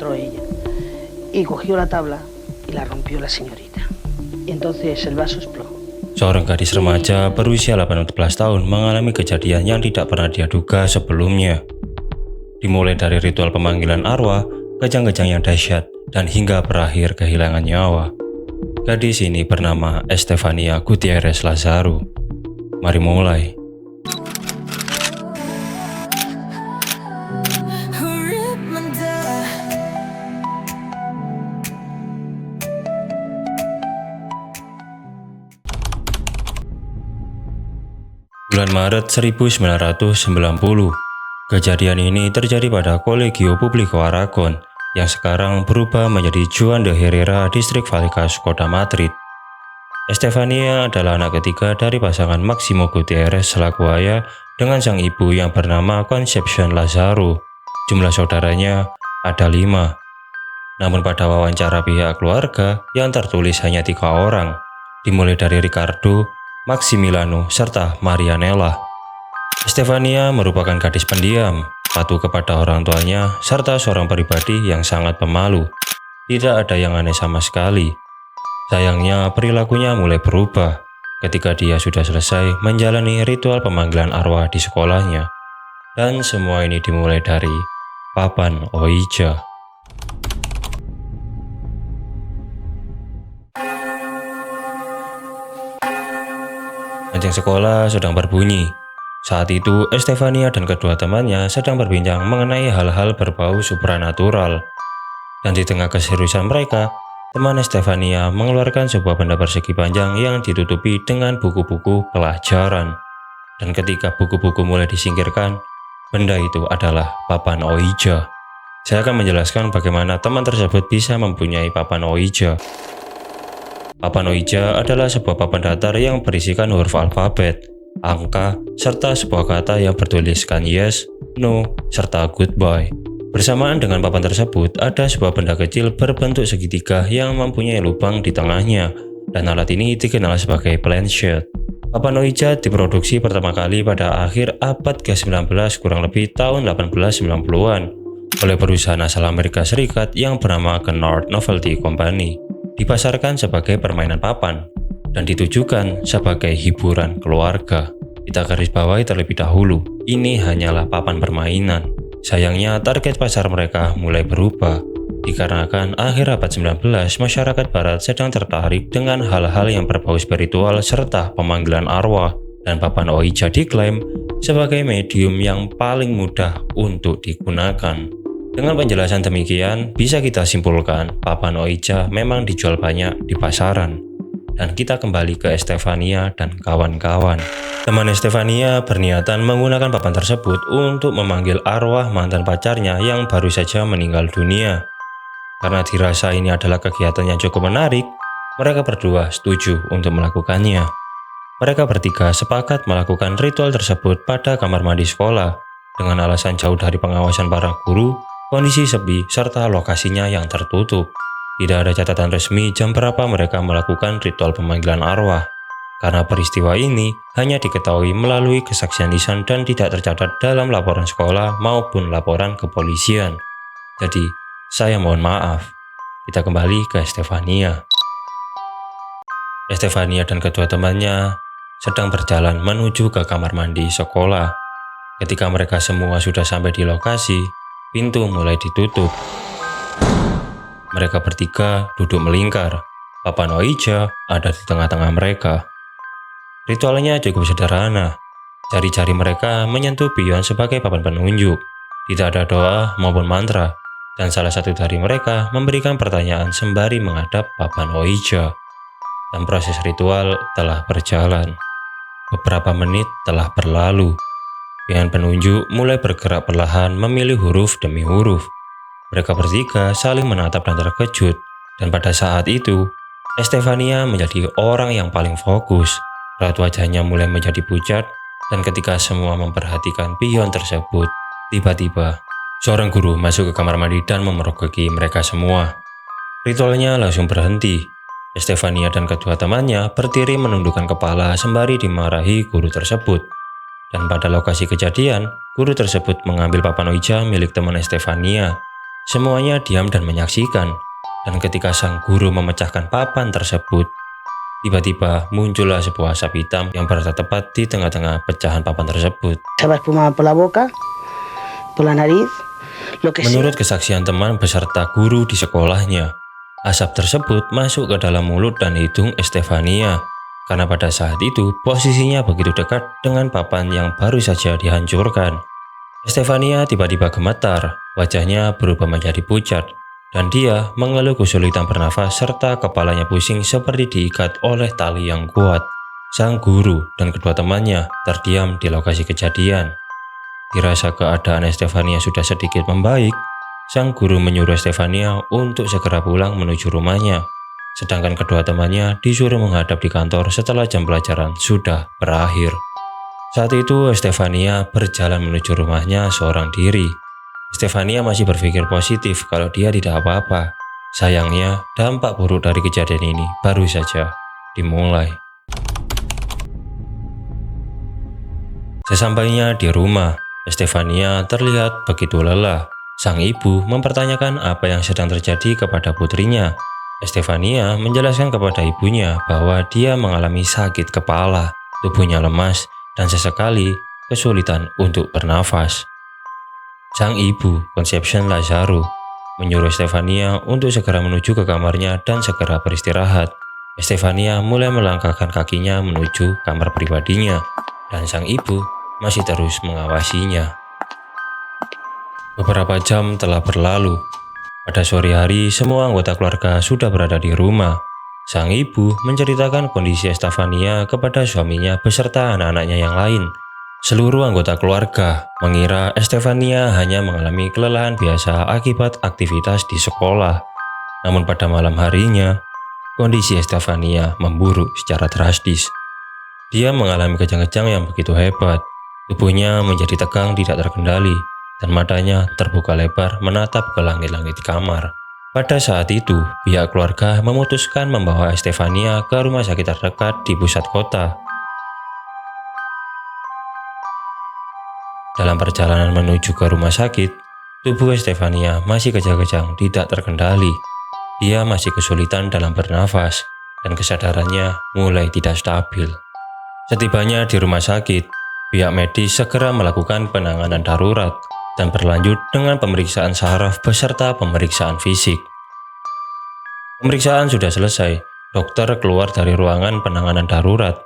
entró ella y cogió la tabla y la rompió la señorita. Y entonces el vaso explotó. Seorang gadis remaja berusia 18 tahun mengalami kejadian yang tidak pernah dia duga sebelumnya. Dimulai dari ritual pemanggilan arwah, kejang-kejang yang dahsyat, dan hingga berakhir kehilangan nyawa. Gadis ini bernama Estefania Gutierrez Lazaro. Mari mulai. Bulan Maret 1990, kejadian ini terjadi pada Colegio Público Aragon yang sekarang berubah menjadi Juan de Herrera, Distrik Vallecas, Kota Madrid. Estefania adalah anak ketiga dari pasangan Máximo Gutiérrez selaku ayah dengan sang ibu yang bernama Concepción Lazaro. Jumlah saudaranya ada 5. Namun pada wawancara pihak keluarga yang tertulis hanya 3 orang, dimulai dari Ricardo, Maximiliano, serta Marianela. Estefania merupakan gadis pendiam, patuh kepada orang tuanya, serta seorang pribadi yang sangat pemalu. Tidak ada yang aneh sama sekali. Sayangnya perilakunya mulai berubah ketika dia sudah selesai menjalani ritual pemanggilan arwah di sekolahnya. Dan semua ini dimulai dari papan Ouija. Lonceng sekolah sedang berbunyi. Saat itu, Estefania dan kedua temannya sedang berbincang mengenai hal-hal berbau supranatural. Dan di tengah keseriusan mereka, teman Estefania mengeluarkan sebuah benda persegi panjang yang ditutupi dengan buku-buku pelajaran. Dan ketika buku-buku mulai disingkirkan, benda itu adalah papan Ouija. Saya akan menjelaskan bagaimana teman tersebut bisa mempunyai papan Ouija. Papan Ouija adalah sebuah papan datar yang berisikan huruf alfabet, angka, serta sebuah kata yang bertuliskan yes, no, serta goodbye. Bersamaan dengan papan tersebut, ada sebuah benda kecil berbentuk segitiga yang mempunyai lubang di tengahnya, dan alat ini dikenal sebagai planchette. Papan Ouija diproduksi pertama kali pada akhir abad ke-19 kurang lebih tahun 1890-an oleh perusahaan asal Amerika Serikat yang bernama Kennard Novelty Company. Dipasarkan sebagai permainan papan dan ditujukan sebagai hiburan keluarga. Kita garis bawahi terlebih dahulu, ini hanyalah papan permainan. Sayangnya target pasar mereka mulai berubah, dikarenakan akhir abad 19 masyarakat barat sedang tertarik dengan hal-hal yang berbau spiritual serta pemanggilan arwah, dan papan Ouija diklaim sebagai medium yang paling mudah untuk digunakan. Dengan penjelasan demikian, bisa kita simpulkan papan Ouija memang dijual banyak di pasaran. Dan kita kembali ke Estefania dan kawan-kawan. Teman Estefania berniatan menggunakan papan tersebut untuk memanggil arwah mantan pacarnya yang baru saja meninggal dunia. Karena dirasa ini adalah kegiatan yang cukup menarik, mereka berdua setuju untuk melakukannya. Mereka bertiga sepakat melakukan ritual tersebut pada kamar mandi sekolah dengan alasan jauh dari pengawasan para guru, kondisi sepi, serta lokasinya yang tertutup. Tidak ada catatan resmi jam berapa mereka melakukan ritual pemanggilan arwah, karena peristiwa ini hanya diketahui melalui kesaksian lisan dan tidak tercatat dalam laporan sekolah maupun laporan kepolisian. Jadi, saya mohon maaf. Kita kembali ke Estefania. Estefania dan kedua temannya sedang berjalan menuju ke kamar mandi sekolah. Ketika mereka semua sudah sampai di lokasi, pintu mulai ditutup. Mereka bertiga duduk melingkar. Papan Ouija ada di tengah-tengah mereka. Ritualnya cukup sederhana. Jari-jari mereka menyentuh pion sebagai papan penunjuk. Tidak ada doa maupun mantra. Dan salah satu dari mereka memberikan pertanyaan sembari menghadap papan Ouija. Dan proses ritual telah berjalan. Beberapa menit telah berlalu. Pion penunjuk mulai bergerak perlahan memilih huruf demi huruf. Mereka bertiga saling menatap dan terkejut. Dan pada saat itu, Estefania menjadi orang yang paling fokus. Raut wajahnya mulai menjadi pucat, dan ketika semua memperhatikan pion tersebut, tiba-tiba seorang guru masuk ke kamar mandi dan memergoki mereka semua. Ritualnya langsung berhenti. Estefania dan kedua temannya berdiri menundukkan kepala sembari dimarahi guru tersebut. Dan pada lokasi kejadian, guru tersebut mengambil papan Ouija milik teman Estefania. Semuanya diam dan menyaksikan. Dan ketika sang guru memecahkan papan tersebut, tiba-tiba muncullah sebuah asap hitam yang berada tepat di tengah-tengah pecahan papan tersebut. Echaba espuma por la boca, por la nariz, lo que sea. Menurut kesaksian teman beserta guru di sekolahnya, asap tersebut masuk ke dalam mulut dan hidung Estefania. Karena pada saat itu posisinya begitu dekat dengan papan yang baru saja dihancurkan. Estefania tiba-tiba gemetar, wajahnya berubah menjadi pucat, dan dia mengeluh kesulitan bernafas serta kepalanya pusing seperti diikat oleh tali yang kuat. Sang guru dan kedua temannya terdiam di lokasi kejadian. Dirasa keadaan Estefania sudah sedikit membaik, sang guru menyuruh Estefania untuk segera pulang menuju rumahnya. Sedangkan kedua temannya disuruh menghadap di kantor setelah jam pelajaran sudah berakhir. Saat itu Estefania berjalan menuju rumahnya seorang diri. Estefania masih berpikir positif kalau dia tidak apa-apa. Sayangnya, dampak buruk dari kejadian ini baru saja dimulai. Sesampainya di rumah, Estefania terlihat begitu lelah. Sang ibu mempertanyakan apa yang sedang terjadi kepada putrinya. Estefania menjelaskan kepada ibunya bahwa dia mengalami sakit kepala, tubuhnya lemas, dan sesekali kesulitan untuk bernafas. Sang ibu, Conception Lazaro, menyuruh Estefania untuk segera menuju ke kamarnya dan segera beristirahat. Estefania mulai melangkahkan kakinya menuju kamar pribadinya, dan sang ibu masih terus mengawasinya. Beberapa jam telah berlalu. Pada sore hari, semua anggota keluarga sudah berada di rumah. Sang ibu menceritakan kondisi Estefania kepada suaminya beserta anak-anaknya yang lain. Seluruh anggota keluarga mengira Estefania hanya mengalami kelelahan biasa akibat aktivitas di sekolah. Namun pada malam harinya, kondisi Estefania memburuk secara drastis. Dia mengalami kejang-kejang yang begitu hebat. Tubuhnya menjadi tegang tidak terkendali, dan matanya terbuka lebar menatap ke langit-langit di kamar. Pada saat itu, pihak keluarga memutuskan membawa Estefania ke rumah sakit terdekat di pusat kota. Dalam perjalanan menuju ke rumah sakit, tubuh Estefania masih kejang-kejang tidak terkendali. Dia masih kesulitan dalam bernafas, dan kesadarannya mulai tidak stabil. Setibanya di rumah sakit, pihak medis segera melakukan penanganan darurat dan berlanjut dengan pemeriksaan saraf beserta pemeriksaan fisik. Pemeriksaan sudah selesai, dokter keluar dari ruangan penanganan darurat.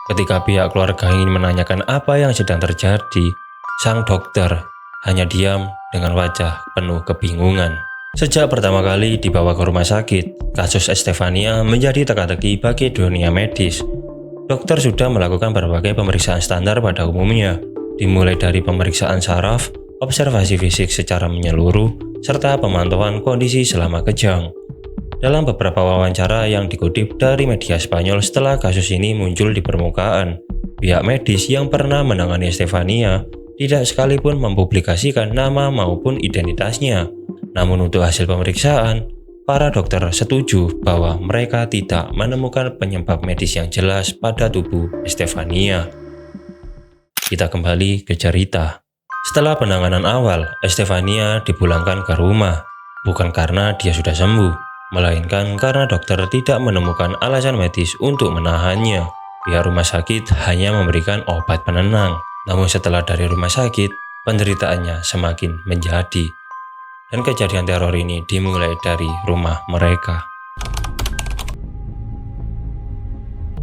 Ketika pihak keluarga ingin menanyakan apa yang sedang terjadi, sang dokter hanya diam dengan wajah penuh kebingungan. Sejak pertama kali dibawa ke rumah sakit, kasus Estefania menjadi teka-teki bagi dunia medis. Dokter sudah melakukan berbagai pemeriksaan standar pada umumnya, dimulai dari pemeriksaan saraf, observasi fisik secara menyeluruh, serta pemantauan kondisi selama kejang. Dalam beberapa wawancara yang dikutip dari media Spanyol setelah kasus ini muncul di permukaan, pihak medis yang pernah menangani Estefania tidak sekalipun mempublikasikan nama maupun identitasnya. Namun untuk hasil pemeriksaan, para dokter setuju bahwa mereka tidak menemukan penyebab medis yang jelas pada tubuh Estefania. Kita kembali ke cerita. Setelah penanganan awal, Estefania dipulangkan ke rumah. Bukan karena dia sudah sembuh, melainkan karena dokter tidak menemukan alasan medis untuk menahannya. Pihak rumah sakit hanya memberikan obat penenang. Namun setelah dari rumah sakit, penderitaannya semakin menjadi. Dan kejadian teror ini dimulai dari rumah mereka.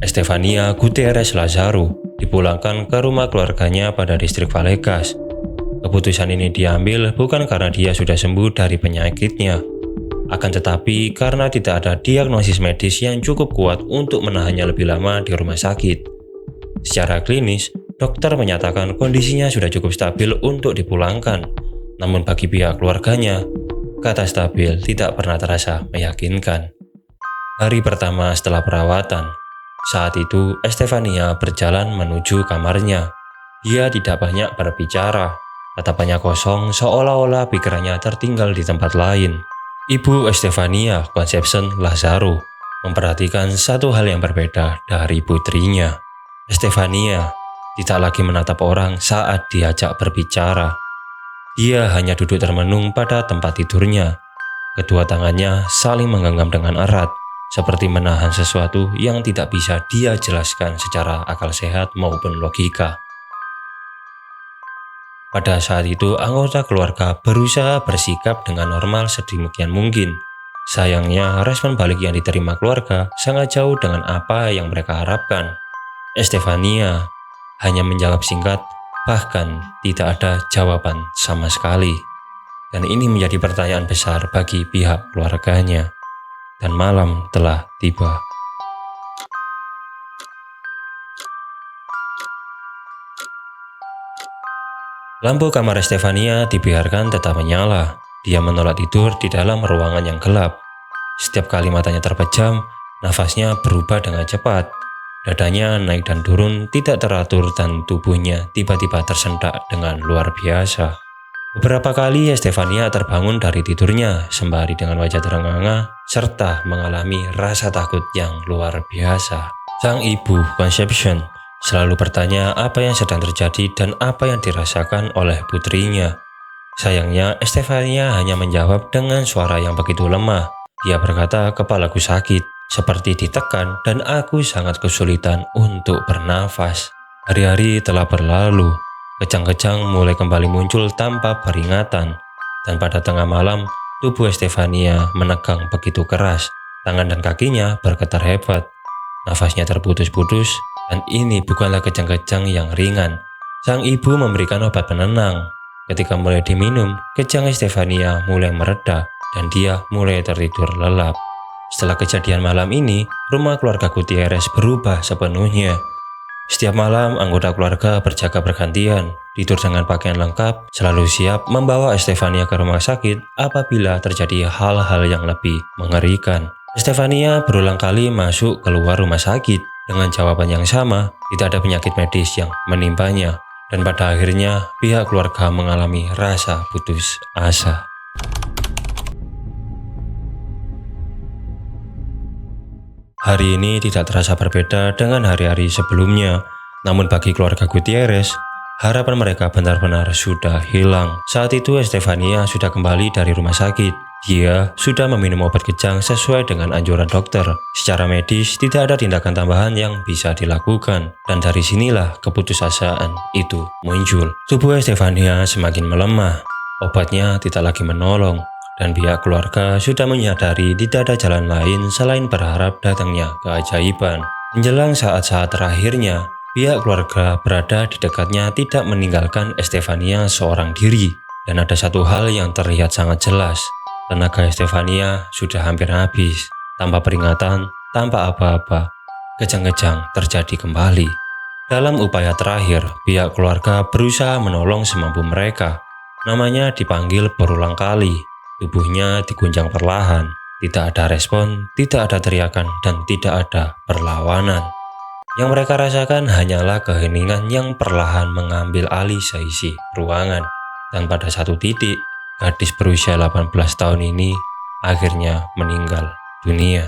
Estefania Gutierrez Lazaro dipulangkan ke rumah keluarganya pada distrik Vallecas. Keputusan ini diambil bukan karena dia sudah sembuh dari penyakitnya, akan tetapi karena tidak ada diagnosis medis yang cukup kuat untuk menahannya lebih lama di rumah sakit. Secara klinis, dokter menyatakan kondisinya sudah cukup stabil untuk dipulangkan. Namun bagi pihak keluarganya, kata stabil tidak pernah terasa meyakinkan. Hari pertama setelah perawatan, saat itu Estefania berjalan menuju kamarnya. Dia tidak banyak berbicara, tatapannya kosong seolah-olah pikirannya tertinggal di tempat lain. Ibu Estefania, Conception Lazaro, memperhatikan satu hal yang berbeda dari putrinya. Estefania tidak lagi menatap orang saat diajak berbicara. Dia hanya duduk termenung pada tempat tidurnya. Kedua tangannya saling menggenggam dengan erat, seperti menahan sesuatu yang tidak bisa dia jelaskan secara akal sehat maupun logika. Pada saat itu, anggota keluarga berusaha bersikap dengan normal sedemikian mungkin. Sayangnya, respon balik yang diterima keluarga sangat jauh dengan apa yang mereka harapkan. Estefania hanya menjawab singkat, bahkan tidak ada jawaban sama sekali. Dan ini menjadi pertanyaan besar bagi pihak keluarganya. Dan malam telah tiba. Lampu kamar Estefania dibiarkan tetap menyala. Dia menolak tidur di dalam ruangan yang gelap. Setiap kali matanya terpejam, nafasnya berubah dengan cepat. Dadanya naik dan turun tidak teratur dan tubuhnya tiba-tiba tersentak dengan luar biasa. Beberapa kali Estefania terbangun dari tidurnya sembari dengan wajah terengah-engah serta mengalami rasa takut yang luar biasa. Sang ibu, Conception, selalu bertanya apa yang sedang terjadi dan apa yang dirasakan oleh putrinya. Sayangnya Estefania hanya menjawab dengan suara yang begitu lemah. Dia berkata, "Kepalaku sakit, seperti ditekan dan aku sangat kesulitan untuk bernafas." Hari-hari telah berlalu. Kejang-kejang mulai kembali muncul tanpa peringatan, dan pada tengah malam, tubuh Estefania menegang begitu keras, tangan dan kakinya bergetar hebat. Nafasnya terputus-putus, dan ini bukanlah kejang-kejang yang ringan. Sang ibu memberikan obat penenang. Ketika mulai diminum, kejang Estefania mulai mereda, dan dia mulai tertidur lelap. Setelah kejadian malam ini, rumah keluarga Gutierrez berubah sepenuhnya. Setiap malam, anggota keluarga berjaga bergantian, tidur dengan pakaian lengkap, selalu siap membawa Estefania ke rumah sakit apabila terjadi hal-hal yang lebih mengerikan. Estefania berulang kali masuk keluar rumah sakit dengan jawaban yang sama, tidak ada penyakit medis yang menimpanya, dan pada akhirnya pihak keluarga mengalami rasa putus asa. Hari ini tidak terasa berbeda dengan hari-hari sebelumnya, namun bagi keluarga Gutierrez, harapan mereka benar-benar sudah hilang. Saat itu Estefania sudah kembali dari rumah sakit. Dia sudah meminum obat kejang sesuai dengan anjuran dokter. Secara medis tidak ada tindakan tambahan yang bisa dilakukan, dan dari sinilah keputusasaan itu muncul. Tubuh Estefania semakin melemah, obatnya tidak lagi menolong. Dan pihak keluarga sudah menyadari tidak ada jalan lain selain berharap datangnya keajaiban. Menjelang saat-saat terakhirnya, pihak keluarga berada di dekatnya tidak meninggalkan Estefania seorang diri. Dan ada satu hal yang terlihat sangat jelas. Tenaga Estefania sudah hampir habis. Tanpa peringatan, tanpa apa-apa, kejang-kejang terjadi kembali. Dalam upaya terakhir, pihak keluarga berusaha menolong semampu mereka. Namanya dipanggil berulang kali. Tubuhnya diguncang perlahan, tidak ada respon, tidak ada teriakan, dan tidak ada perlawanan. Yang mereka rasakan hanyalah keheningan yang perlahan mengambil alih seisi ruangan. Dan pada satu titik, gadis berusia 18 tahun ini akhirnya meninggal dunia.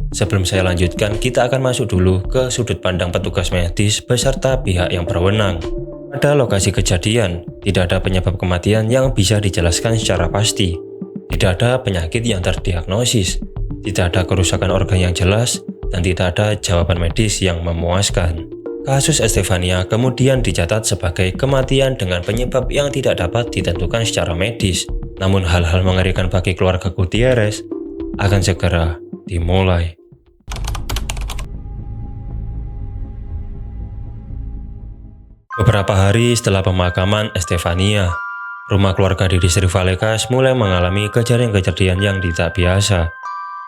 Sebelum saya lanjutkan, kita akan masuk dulu ke sudut pandang petugas medis beserta pihak yang berwenang. Pada lokasi kejadian, tidak ada penyebab kematian yang bisa dijelaskan secara pasti. Tidak ada penyakit yang terdiagnosis, tidak ada kerusakan organ yang jelas, dan tidak ada jawaban medis yang memuaskan. Kasus Estefania kemudian dicatat sebagai kematian dengan penyebab yang tidak dapat ditentukan secara medis. Namun hal-hal mengerikan bagi keluarga Gutierrez akan segera dimulai. Beberapa hari setelah pemakaman Estefania, rumah keluarga di distrik Vallecas mulai mengalami kejadian-kejadian yang tidak biasa.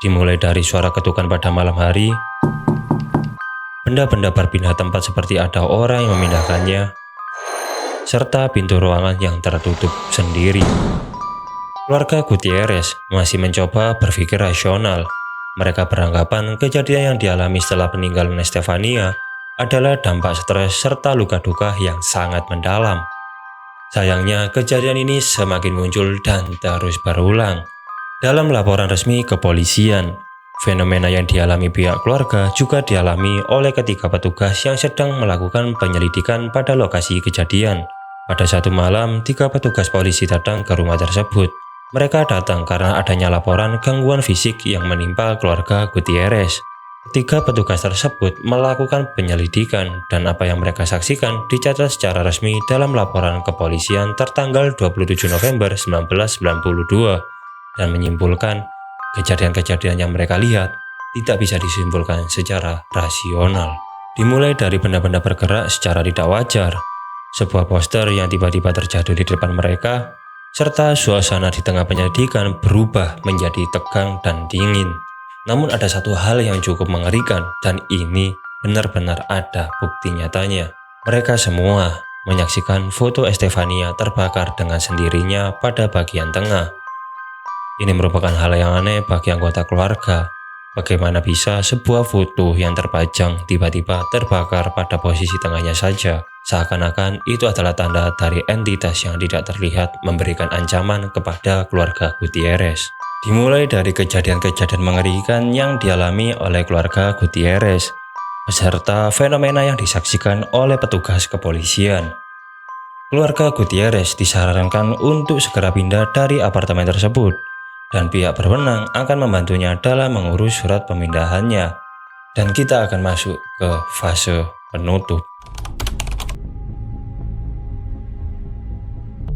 Dimulai dari suara ketukan pada malam hari, benda-benda berpindah tempat seperti ada orang yang memindahkannya, serta pintu ruangan yang tertutup sendiri. Keluarga Gutierrez masih mencoba berpikir rasional. Mereka beranggapan kejadian yang dialami setelah peninggalan Estefania adalah dampak stres serta luka duka yang sangat mendalam. Sayangnya, kejadian ini semakin muncul dan terus berulang. Dalam laporan resmi kepolisian, Fenomena yang dialami pihak keluarga juga dialami oleh ketiga petugas yang sedang melakukan penyelidikan pada lokasi kejadian. Pada satu malam, 3 petugas polisi datang ke rumah tersebut. Mereka datang karena adanya laporan gangguan fisik yang menimpa keluarga Gutierrez. Ketiga petugas tersebut melakukan penyelidikan dan apa yang mereka saksikan dicatat secara resmi dalam laporan kepolisian tertanggal 27 November 1992 dan menyimpulkan kejadian-kejadian yang mereka lihat tidak bisa disimpulkan secara rasional. Dimulai dari benda-benda bergerak secara tidak wajar, sebuah poster yang tiba-tiba terjatuh di depan mereka, serta suasana di tengah penyelidikan berubah menjadi tegang dan dingin. Namun ada satu hal yang cukup mengerikan dan ini benar-benar ada bukti nyatanya. Mereka semua menyaksikan foto Estefania terbakar dengan sendirinya pada bagian tengah. Ini merupakan hal yang aneh bagi anggota keluarga. Bagaimana bisa sebuah foto yang terpajang tiba-tiba terbakar pada posisi tengahnya saja? Seakan-akan itu adalah tanda dari entitas yang tidak terlihat memberikan ancaman kepada keluarga Gutierrez. Dimulai dari kejadian-kejadian mengerikan yang dialami oleh keluarga Gutierrez, beserta fenomena yang disaksikan oleh petugas kepolisian. Keluarga Gutierrez disarankan untuk segera pindah dari apartemen tersebut, dan pihak berwenang akan membantunya dalam mengurus surat pemindahannya. Dan kita akan masuk ke fase penutup.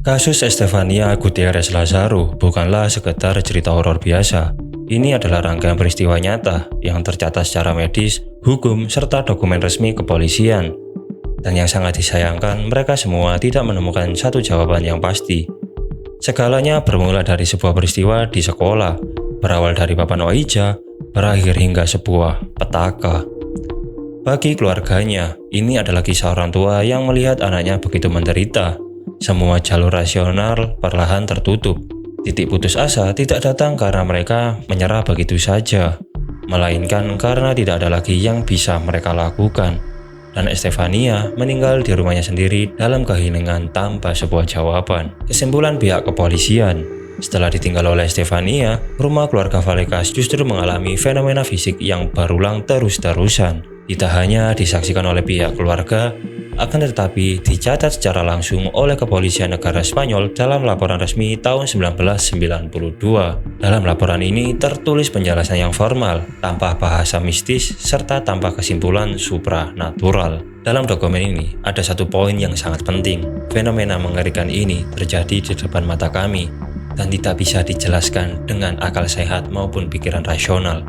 Kasus Estefania Gutierrez Lazaro bukanlah sekedar cerita horor biasa. Ini adalah rangkaian peristiwa nyata yang tercatat secara medis, hukum, serta dokumen resmi kepolisian. Dan yang sangat disayangkan, mereka semua tidak menemukan satu jawaban yang pasti. Segalanya bermula dari sebuah peristiwa di sekolah, berawal dari papan Ouija, berakhir hingga sebuah petaka. Bagi keluarganya, ini adalah kisah orang tua yang melihat anaknya begitu menderita. Semua jalur rasional perlahan tertutup. Titik putus asa tidak datang karena mereka menyerah begitu saja, melainkan karena tidak ada lagi yang bisa mereka lakukan. Dan Estefania meninggal di rumahnya sendiri dalam keheningan tanpa sebuah jawaban. Kesimpulan pihak kepolisian, setelah ditinggal oleh Estefania, rumah keluarga Villegas justru mengalami fenomena fisik yang berulang terus-terusan. Tidak hanya disaksikan oleh pihak keluarga, akan tetapi dicatat secara langsung oleh kepolisian negara Spanyol dalam laporan resmi tahun 1992. Dalam laporan ini tertulis penjelasan yang formal, tanpa bahasa mistis, serta tanpa kesimpulan supranatural. Dalam dokumen ini ada satu poin yang sangat penting. Fenomena mengerikan ini terjadi di depan mata kami dan tidak bisa dijelaskan dengan akal sehat maupun pikiran rasional.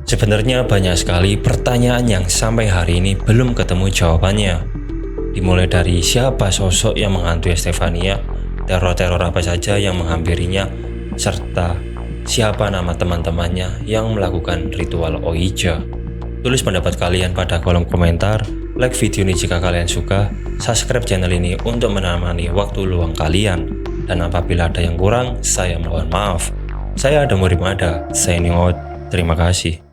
Sebenarnya banyak sekali pertanyaan yang sampai hari ini belum ketemu jawabannya. Dimulai dari siapa sosok yang menghantui Estefania, teror-teror apa saja yang menghampirinya, serta siapa nama teman-temannya yang melakukan ritual Ouija. Tulis pendapat kalian pada kolom komentar, like video ini jika kalian suka, subscribe channel ini untuk menemani waktu luang kalian, dan apabila ada yang kurang, saya mohon maaf. Saya Adam Murimada, signing out, terima kasih.